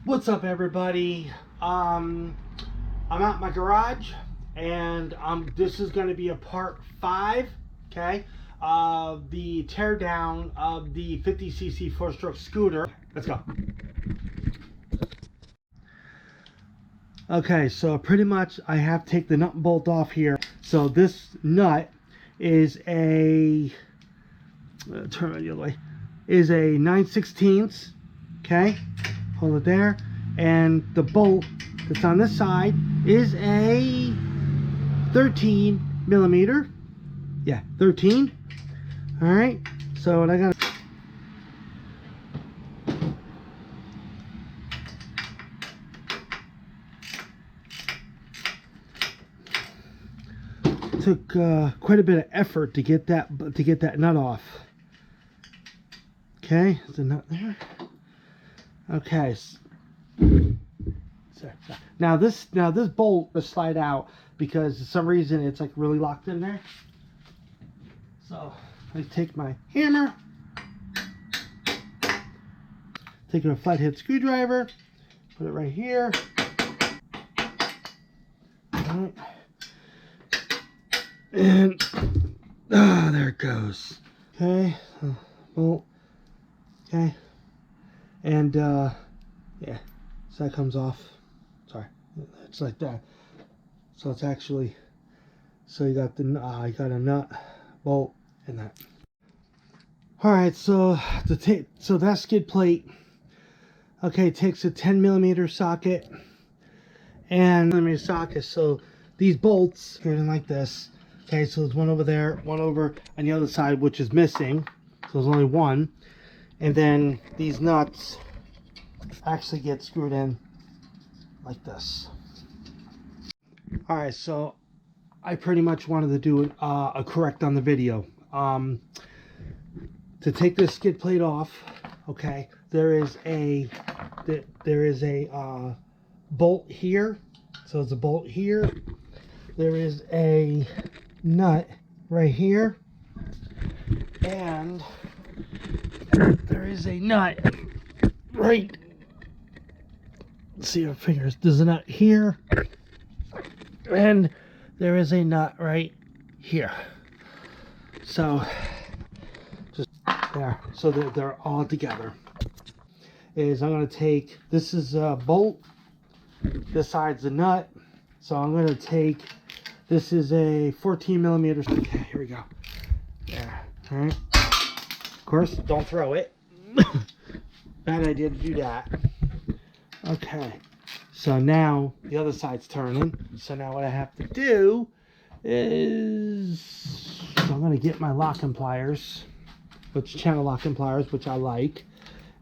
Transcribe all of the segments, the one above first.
What's up, everybody? I'm at my garage, and this is going to be a part 5, okay, of the teardown of the 50cc 4-stroke scooter. Let's go. Okay, so pretty much I have to take the nut and bolt off here. So this nut is a turn it the other way, is a 9/16, okay, hold it there, and the bolt that's on this side is a 13 millimeter. Yeah, 13. All right, so what I got, took quite a bit of effort to get that nut off. Okay, there's a nut there. Okay, now this bolt will slide out because for some reason it's like really locked in there. So I take my hammer, take a flathead screwdriver, put it right here. All right. And there it goes. Okay, bolt. Okay, and yeah, so that comes off. Sorry, it's like that. So it's actually, so you got the you got a nut, bolt, and that. All right, so so that skid plate, okay, takes a 10 millimeter socket and millimeter socket. So these bolts go in like this. Okay, so there's one over there, one over on the other side, which is missing. So there's only one. And then these nuts actually get screwed in like this. All right, so I pretty much wanted to do a correct on the video. To take this skid plate off, okay, there is a bolt here. So it's a bolt here. There is a nut right here, and there is a nut right, let's see our fingers, there's a nut here, and there is a nut right here. So just there, so they're all together. I'm going to take, this is a bolt, this side's a nut, so I'm going to take, this is a 14 millimeter. Okay, here we go. There. All right. Of course, don't throw it. Bad idea to do that. Okay. So now the other side's turning. So now what I have to do is, I'm going to get my locking pliers, channel locking pliers, which I like.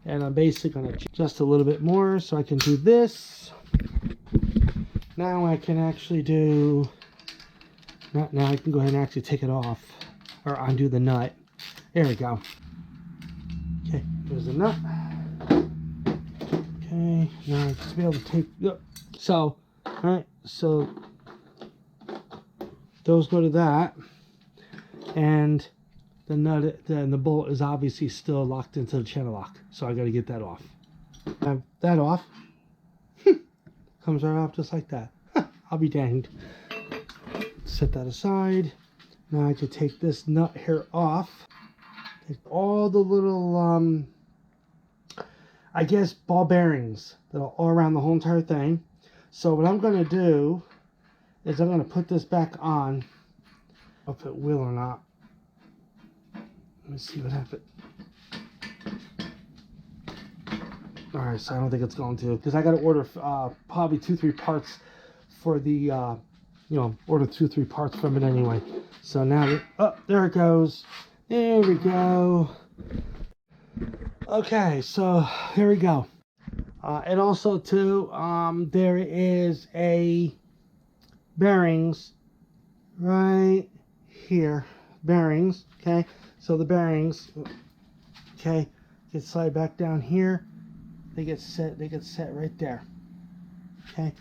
And I'm basically going to adjust a little bit more so I can do this. Now I can actually do, now I can go ahead and actually take it off, or undo the nut. There we go. Okay, there's the nut. Okay, now I just be able to take, so, all right, so those go to that, and the nut, and the bolt is obviously still locked into the channel lock, so I got to get that off. Have that off. Comes right off just like that. I'll be danged. Set that aside. Now I can take this nut here off. Take all the little, I guess, ball bearings that are all around the whole entire thing. So what I'm going to do is I'm going to put this back on. If it will or not. Let me see what happened. Alright, so I don't think it's going to, because I got to order probably 2-3 parts for the, you know, order 2-3 parts from it anyway. So now, there it goes. There we go. Okay, so here we go. And also too, there is a bearings right here. Bearings, okay. So the bearings, okay, get slide back down here. They get set right there. Okay,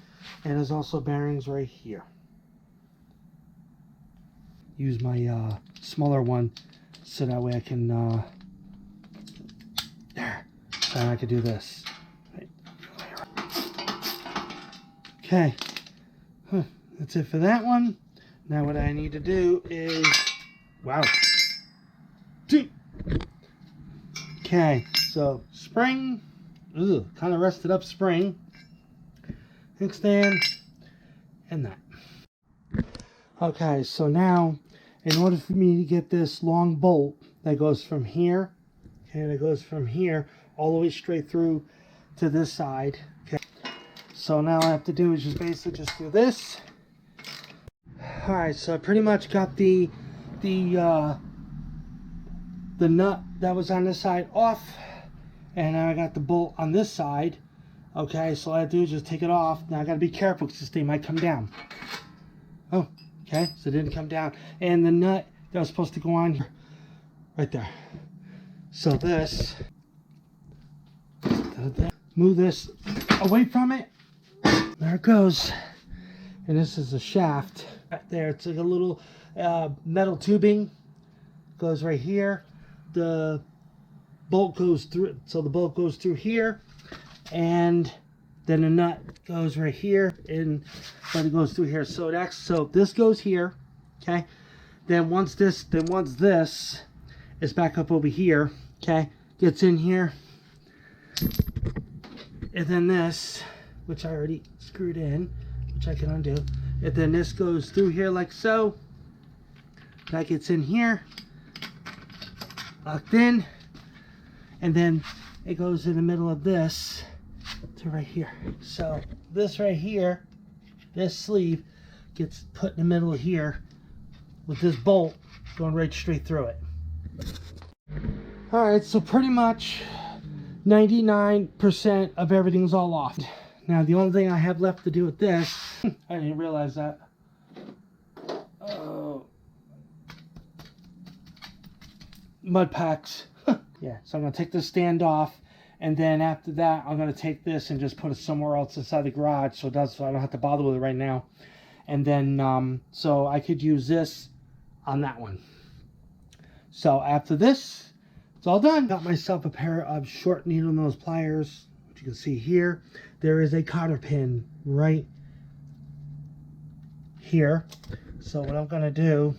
and there's also bearings right here. Use my smaller one so that way I can there. So I can do this. Right. Okay, that's it for that one. Now what I need to do is, wow. Okay, so spring, kind of rusted up spring, inkstand, and that. Okay, so now, in order for me to get this long bolt that goes from here, okay, that goes from here all the way straight through to this side, okay. So now all I have to do is just basically just do this. All right, so I pretty much got the nut that was on this side off, and now I got the bolt on this side. Okay, so all I have to do is just take it off. Now I got to be careful because this thing might come down. Oh, okay, so it didn't come down. And the nut that was supposed to go on here, right there. So this, move this away from it. There it goes. And this is the shaft right there. It's like a little metal tubing. Goes right here. The bolt goes through, so the bolt goes through here, and then the nut goes right here, and then it goes through here. So this goes here, okay. Then once this is back up over here, okay, gets in here, and then this, which I already screwed in, which I can undo, and then this goes through here like so. That gets in here, locked in, and then it goes in the middle of this to right here. So this right here, this sleeve gets put in the middle of here with this bolt going right straight through it. All right, so pretty much 99% of everything's all off. Now the only thing I have left to do with this, I didn't realize that. Mud packs. Yeah, so I'm going to take this stand off, and then after that I'm going to take this and just put it somewhere else inside the garage so I don't have to bother with it right now. And then so I could use this on that one. So after this, it's all done. Got myself a pair of short needle nose pliers, which you can see here. There is a cotter pin right here. So what I'm going to do,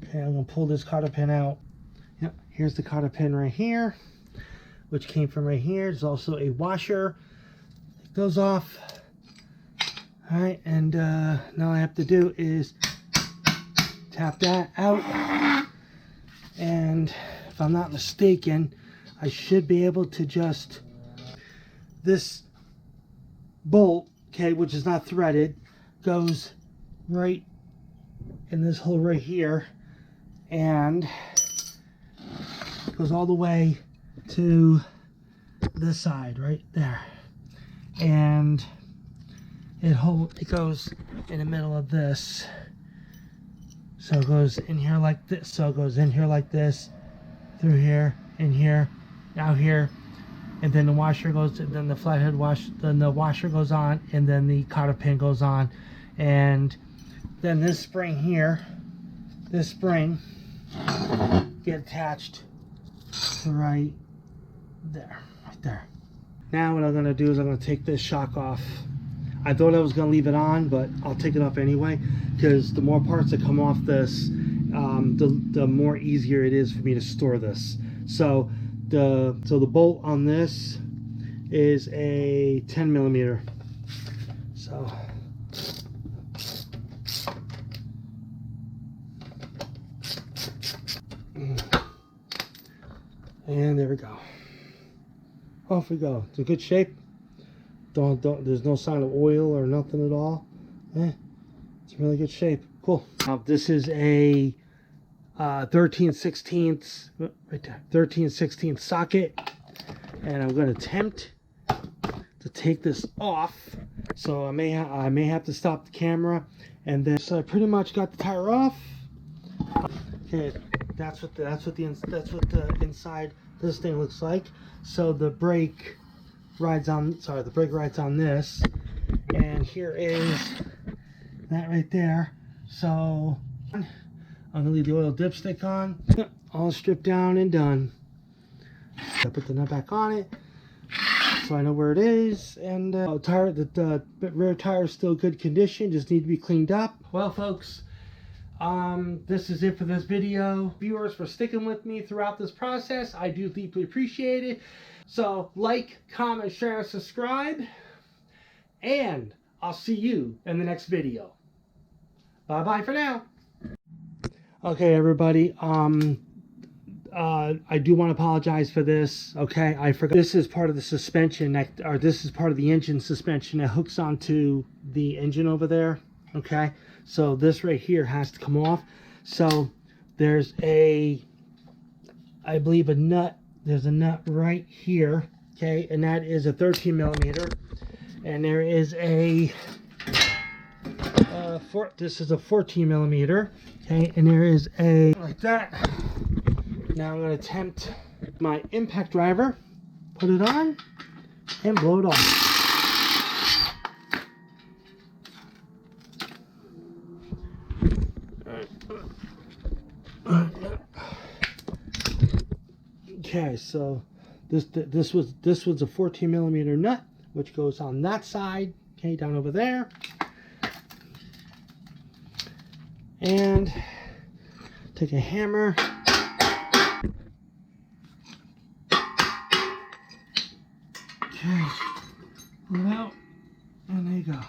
okay, I'm going to pull this cotter pin out. Yep, here's the cotter pin right here, which came from right here. There's also a washer. Take those off. All right, and now all I have to do is tap that out. And if I'm not mistaken, I should be able to just, this bolt, okay, which is not threaded, goes right in this hole right here, and goes all the way to this side right there, and it goes in the middle of this. So it goes in here like this. So it goes in here like this, through here, in here, out here, and then the washer goes, and then the flathead then the washer goes on, and then the cotter pin goes on, and then this spring here, this spring get attached to right there, right there. Now what I'm going to do is I'm going to take this shock off. I thought I was going to leave it on, but I'll take it off anyway, because the more parts that come off this, the more easier it is for me to store this. So the bolt on this is a 10 millimeter. So and there we go. Off we go. It's in good shape. There's no sign of oil or nothing at all. It's in really good shape. Cool. Now this is a 13/16 right there, 13/16 socket, and I'm going to attempt to take this off. So I may have to stop the camera, and then so I pretty much got the tire off. Okay, that's what the inside of this thing looks like. So the brake rides on this, and here is that right there. So I'm gonna leave the oil dipstick on, all stripped down and done. I put the nut back on it, so I know where it is. And the rear tire is still good condition, just need to be cleaned up. Well, folks, this is it for this video. Viewers, for sticking with me throughout this process, I do deeply appreciate it. So like, comment, share, and subscribe, and I'll see you in the next video. Bye bye for now. Okay, everybody, I do want to apologize for this. Okay, I forgot. This is part of the suspension or this is part of the engine suspension that hooks onto the engine over there. Okay, so this right here has to come off. So there's I believe a nut. There's a nut right here. Okay, and that is a 13 millimeter, and there is a this is a 14 millimeter. Okay, and there is a like that. Now I'm going to attempt my impact driver, put it on, and blow it off. Okay, so this was a 14 millimeter nut, which goes on that side. Okay, down over there, and take a hammer. Okay, pull it out, and there you go.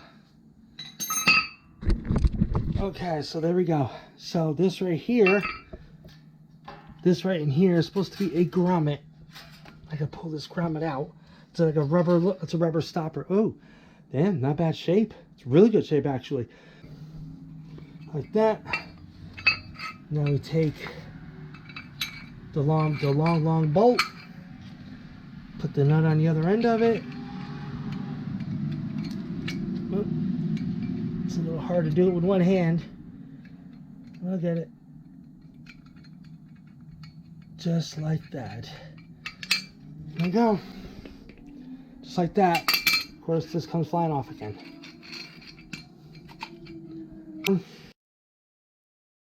Okay, so there we go. So this right here, this right in here is supposed to be a grommet. I can pull this grommet out. It's like a rubber. It's a rubber stopper. Oh, damn, not bad shape. It's really good shape actually. Like that. Now we take the long bolt. Put the nut on the other end of it. It's a little hard to do it with one hand. I'll get it. Just like that. There you go. Just like that. Of course, this comes flying off again.